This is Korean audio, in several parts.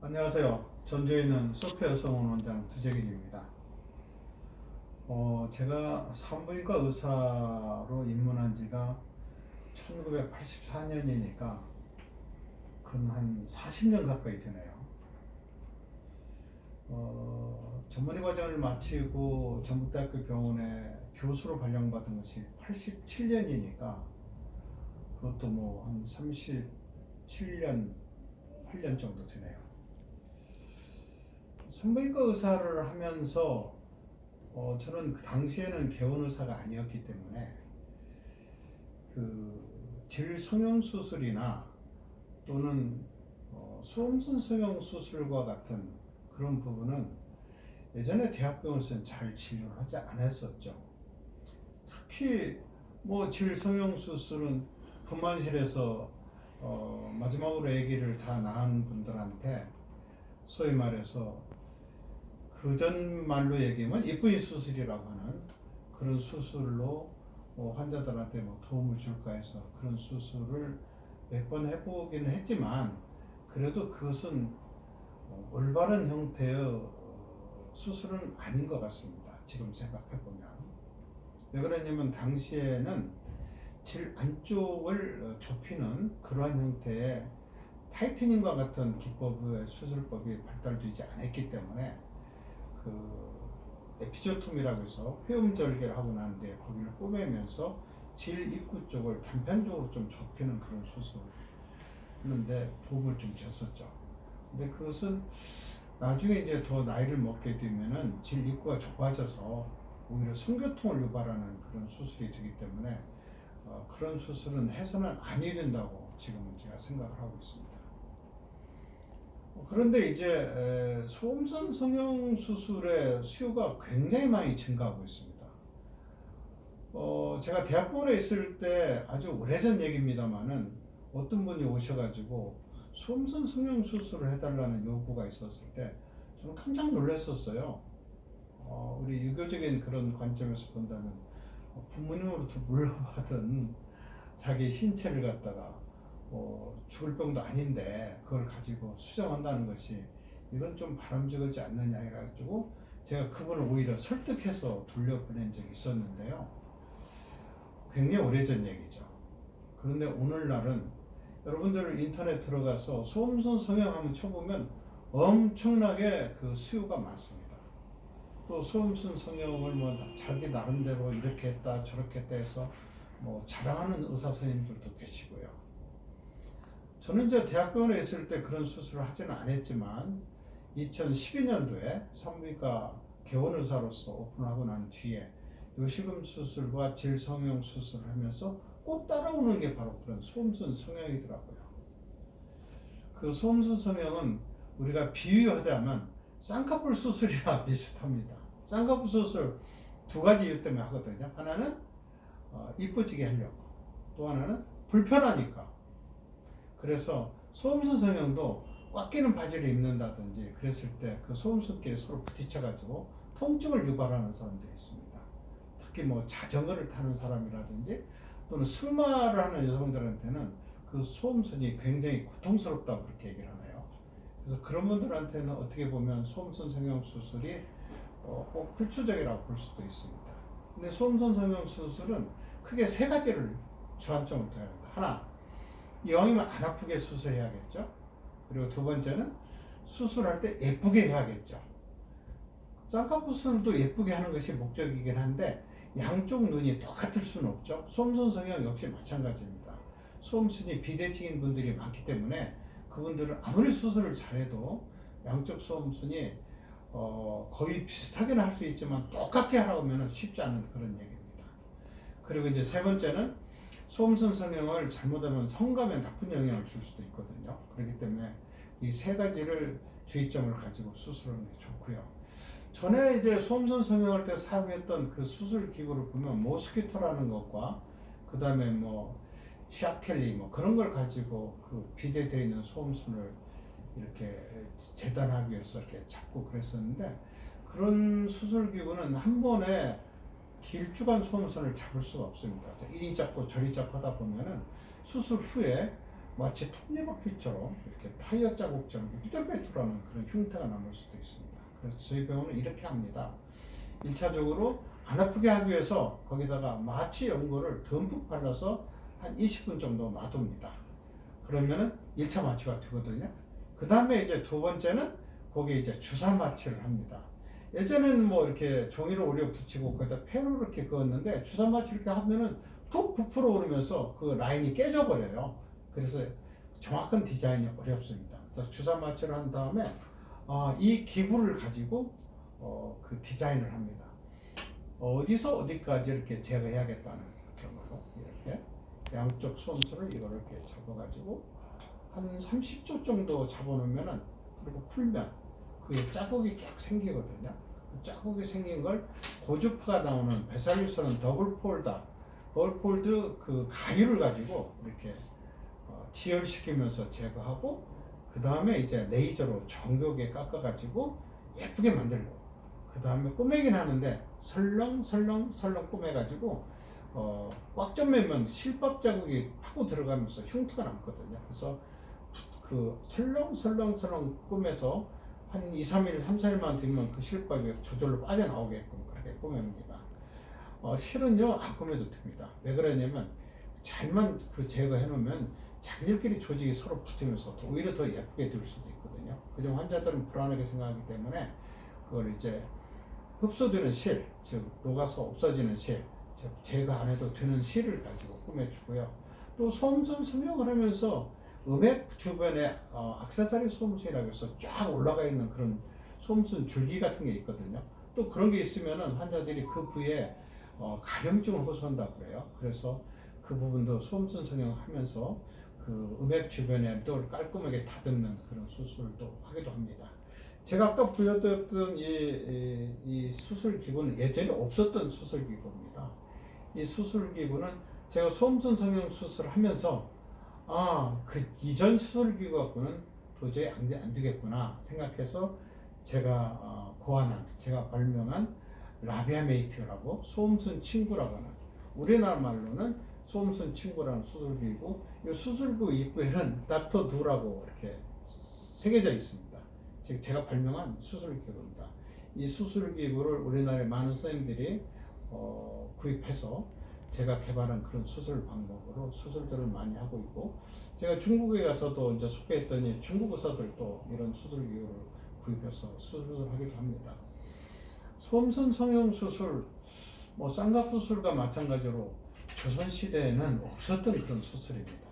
안녕하세요. 전주에 있는 소피아 성원 원장 두재길입니다. 제가 산부인과 의사로 입문한 지가 1984년이니까 근 한 40년 가까이 되네요. 전문의 과정을 마치고 전북대학교 병원에 교수로 발령받은 것이 87년이니까 그것도 뭐 한 37년, 8년 정도 되네요. 산부인과 의사를 하면서 저는 그 당시에는 개원 의사가 아니었기 때문에 그 질성형 수술이나 또는 소음순 성형 수술과 같은 그런 부분은 예전에 대학병원에서는 잘 진료를 하지 않았었죠. 특히 뭐 질성형 수술은 분만실에서 마지막으로 아기를 다 낳은 분들한테 소위 말해서 그전 말로 얘기하면 이쁘인 수술이라고 하는 그런 수술로 환자들한테 뭐 도움을 줄까 해서 그런 수술을 몇 번 해보기는 했지만 그래도 그것은 올바른 형태의 수술은 아닌 것 같습니다. 지금 생각해보면. 왜 그러냐면 당시에는 질 안쪽을 좁히는 그러한 형태의 타이트닝과 같은 기법의 수술법이 발달되지 않았기 때문에 그 에피조톰이라고 해서 회음절개를 하고 난 뒤에 거기를 꼬매면서 질 입구 쪽을 단편적으로 좀 좁히는 그런 수술을 했는데 도움을 좀 줬었죠. 근데 그것은 나중에 이제 더 나이를 먹게 되면은 질 입구가 좁아져서 오히려 성교통을 유발하는 그런 수술이 되기 때문에 그런 수술은 해서는 아니 된다고 지금은 제가 생각을 하고 있습니다. 그런데 이제 소음선 성형 수술의 수요가 굉장히 많이 증가하고 있습니다. 제가 대학병원에 있을 때 아주 오래전 얘기입니다만은 어떤 분이 오셔가지고 소음선 성형 수술을 해달라는 요구가 있었을 때 저는 깜짝 놀랐었어요. 우리 유교적인 그런 관점에서 본다면 부모님으로부터 물려받은 자기 신체를 갖다가 죽을 병도 아닌데 그걸 가지고 수정한다는 것이 이건 좀 바람직하지 않느냐 해가지고 제가 그분을 오히려 설득해서 돌려보낸 적이 있었는데요. 굉장히 오래전 얘기죠. 그런데 오늘날은 여러분들 인터넷 들어가서 소음선 성형하면 쳐보면 엄청나게 그 수요가 많습니다. 또 소음선 성형을 뭐 자기 나름대로 이렇게 했다 저렇게 했다 해서 뭐 자랑하는 의사 선생님들도 계시고요. 저는 이제 대학병원에 있을 때 그런 수술을 하지는 않았지만 2012년도에 산부인과 개원 의사로서 오픈하고 난 뒤에 요실금 수술과 질성형 수술을 하면서 꼭 따라오는 게 바로 그런 소음순 성형이더라고요. 그 소음순 성형은 우리가 비유하자면 쌍꺼풀 수술이랑 비슷합니다. 쌍꺼풀 수술 두 가지 이유 때문에 하거든요. 하나는 이뻐지게 하려고, 또 하나는 불편하니까. 그래서 소음순 성형도 꽉 끼는 바지를 입는다든지 그랬을 때 그 소음순끼리 서로 부딪혀가지고 통증을 유발하는 사람들이 있습니다. 특히 뭐 자전거를 타는 사람이라든지 또는 승마를 하는 여성들한테는 그 소음순이 굉장히 고통스럽다고 그렇게 얘기를 하네요. 그래서 그런 분들한테는 어떻게 보면 소음순 성형 수술이 꼭 필수적이라고 볼 수도 있습니다. 근데 소음순 성형 수술은 크게 세 가지를 주안점을 둬야 합니다. 하나, 이왕이면 안 아프게 수술해야겠죠. 그리고 두 번째는 수술할 때 예쁘게 해야겠죠. 쌍꺼풀 수술도 예쁘게 하는 것이 목적이긴 한데 양쪽 눈이 똑같을 수는 없죠. 소음순 성형 역시 마찬가지입니다. 소음순이 비대칭인 분들이 많기 때문에 그분들은 아무리 수술을 잘해도 양쪽 소음순이 거의 비슷하게는 할 수 있지만 똑같게 하라고 하면 쉽지 않은 그런 얘기입니다. 그리고 이제 세 번째는 소음순 성형을 잘못하면 성감에 나쁜 영향을 줄 수도 있거든요. 그렇기 때문에 이 세 가지를 주의점을 가지고 수술하는 게 좋고요. 전에 이제 소음순 성형할 때 사용했던 그 수술 기구를 보면 모스키토라는 것과 그 다음에 뭐 샤켈리 뭐 그런 걸 가지고 그 비대되어 있는 소음순을 이렇게 재단하기 위해서 이렇게 잡고 그랬었는데 그런 수술 기구는 한 번에 길쭉한 소음선을 잡을 수가 없습니다. 이리 잡고 저리 잡고 하다 보면은 수술 후에 마치 톱니바퀴처럼 이렇게 타이어 자국처럼 삐뚤빼뚤하는 그런 흉터가 남을 수도 있습니다. 그래서 저희 병원은 이렇게 합니다. 1차적으로 안 아프게 하기 위해서 거기다가 마취 연고를 듬뿍 발라서 한 20분 정도 놔둡니다. 그러면은 1차 마취가 되거든요. 그 다음에 이제 두 번째는 거기에 이제 주사 마취를 합니다. 예전에는 뭐 이렇게 종이를 오려 붙이고 거기다 펜으로 이렇게 그었는데 주사 마취 이렇게 하면은 푹 부풀어 오르면서 그 라인이 깨져버려요. 그래서 정확한 디자인이 어렵습니다. 그래서 주사 마취를 한 다음에 이 기구를 가지고 그 디자인을 합니다. 어디서 어디까지 이렇게 제거해야겠다는 그런 걸로 이렇게 양쪽 손수를 이걸 이렇게 잡아가지고 한 30초 정도 잡아놓으면은 그리고 풀면 그게 자국이 쫙 생기거든요. 그 자국이 생긴 걸 고주파가 나오는 베살리우스는 더블 폴드 그 가위를 가지고 이렇게 지혈시키면서 제거하고 그 다음에 이제 레이저로 정교하게 깎아가지고 예쁘게 만들고 그 다음에 꼬매긴 하는데 설렁설렁 꼬매가지고 꽉 좀 매면 실밥 자국이 파고 들어가면서 흉터가 남거든요. 그래서 그 설렁설렁 꼬매서 한 2, 3일, 3, 4일만 되면 그 실밥이 저절로 빠져나오게끔 그렇게 꼬맵니다. 실은요 안 꼬매도 됩니다. 왜 그러냐면 잘만 그 제거해 놓으면 자기들끼리 조직이 서로 붙으면서 오히려 더 예쁘게 될 수도 있거든요. 그중 환자들은 불안하게 생각하기 때문에 그걸 이제 흡수되는 실, 즉 녹아서 없어지는 실, 즉 제거 안 해도 되는 실을 가지고 꾸며주고요. 또 소음순 성형을 하면서 음액 주변에 액세서리 소음순이라고 해서 쫙 올라가 있는 그런 소음순 줄기 같은 게 있거든요. 또 그런 게 있으면은 환자들이 그 부위에 가려움증을 호소한다고 그래요. 그래서 그 부분도 소음순 성형하면서 그 음액 주변에 또 깔끔하게 다듬는 그런 수술을 또 하기도 합니다. 제가 아까 보여드렸던 이 수술 기구는 예전에 없었던 수술 기구입니다. 이 수술 기구는 제가 소음순 성형 수술을 하면서 그 이전 수술 기구 갖고는 도저히 안 되겠구나 생각해서 제가 제가 발명한 라비아메이트라고 소음순 친구라고 하는 우리나라 말로는 소음순 친구라는 수술기구. 이 수술기구 입구에는 닥터 두라고 이렇게 새겨져 있습니다. 즉 제가 발명한 수술기구입니다. 이 수술기구를 우리나라의 많은 선생님들이 구입해서 제가 개발한 그런 수술 방법으로 수술들을 많이 하고 있고, 제가 중국에 가서도 이제 소개했더니 중국 의사들도 이런 수술기구를 구입해서 수술을 하기도 합니다. 소음순 성형 수술, 뭐 쌍꺼풀술과 마찬가지로 조선시대에는 없었던 그런 수술입니다.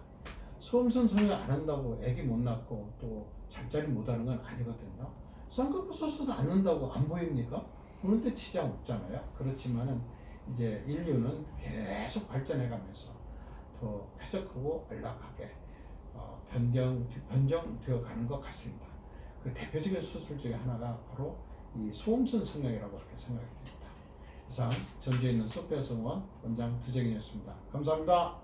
소음순 성형 안 한다고 애기 못 낳고 또 잠자리 못 하는 건 아니거든요. 쌍꺼풀 수술도 안 한다고 안 보입니까? 보는데 지장 없잖아요. 그렇지만은 이제 인류는 계속 발전해가면서 더 쾌적하고 안락하게 변경되어 가는 것 같습니다. 그 대표적인 수술 중에 하나가 바로 이 소음순 성형이라고 그렇게 생각이 됩니다. 이상 전주에 있는 소피아 성원 원장 두재균이었습니다. 감사합니다.